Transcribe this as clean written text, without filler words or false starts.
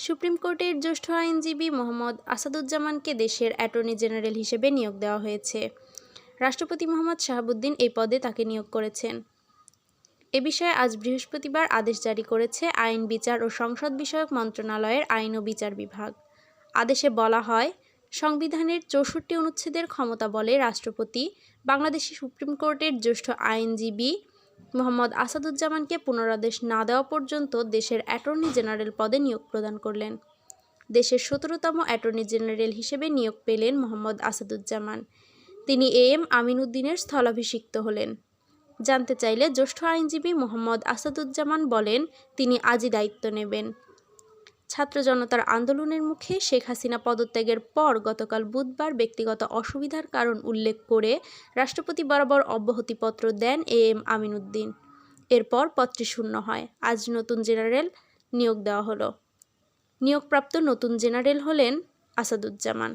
Supreme কোর্টের জ্যেষ্ঠ আইনজীবী মোহাম্মদ আসাদুজ্জামানকে দেশের অ্যাটর্নি জেনারেল হিসেবে নিয়োগ দেওয়া হয়েছে। রাষ্ট্রপতি মোহাম্মদ শাহাবুদ্দিন এই পদে তাকে নিয়োগ করেছেন। এ বিষয়ে আজ বৃহস্পতিবার আদেশ জারি করেছে আইন, বিচার ও সংসদ বিষয়ক মন্ত্রণালয়ের আইন ও বিচার বিভাগ। আদেশে বলা হয়, সংবিধানের ৬৪ অনুচ্ছেদের ক্ষমতা বলে রাষ্ট্রপতি বাংলাদেশের সুপ্রিম কোর্টের জ্যেষ্ঠ আইনজীবী মোহাম্মদ আসাদুজ্জামানকে পুনরাদেশ না দেওয়া পর্যন্ত দেশের অ্যাটর্নি জেনারেল পদে নিয়োগ প্রদান করলেন। দেশের ১৭তম অ্যাটর্নি জেনারেল হিসেবে নিয়োগ পেলেন মোহাম্মদ আসাদুজ্জামান। তিনি এম আমিন উদ্দিনের স্থলাভিষিক্ত হলেন। জানতে চাইলে জ্যেষ্ঠ আইনজীবী মোহাম্মদ আসাদুজ্জামান বলেন, তিনি আজই দায়িত্ব নেবেন। ছাত্র জনতার আন্দোলনের মুখে শেখ হাসিনা পদত্যাগের পর গতকাল বুধবার ব্যক্তিগত অসুবিধার কারণ উল্লেখ করে রাষ্ট্রপতি বরাবর অব্যাহতিপত্র দেন এম আমিন উদ্দিন। এরপর পদটি শূন্য হয়। আজ নতুন জেনারেল নিয়োগ দেওয়া হলো। নিয়োগপ্রাপ্ত নতুন জেনারেল হলেন আসাদুজ্জামান।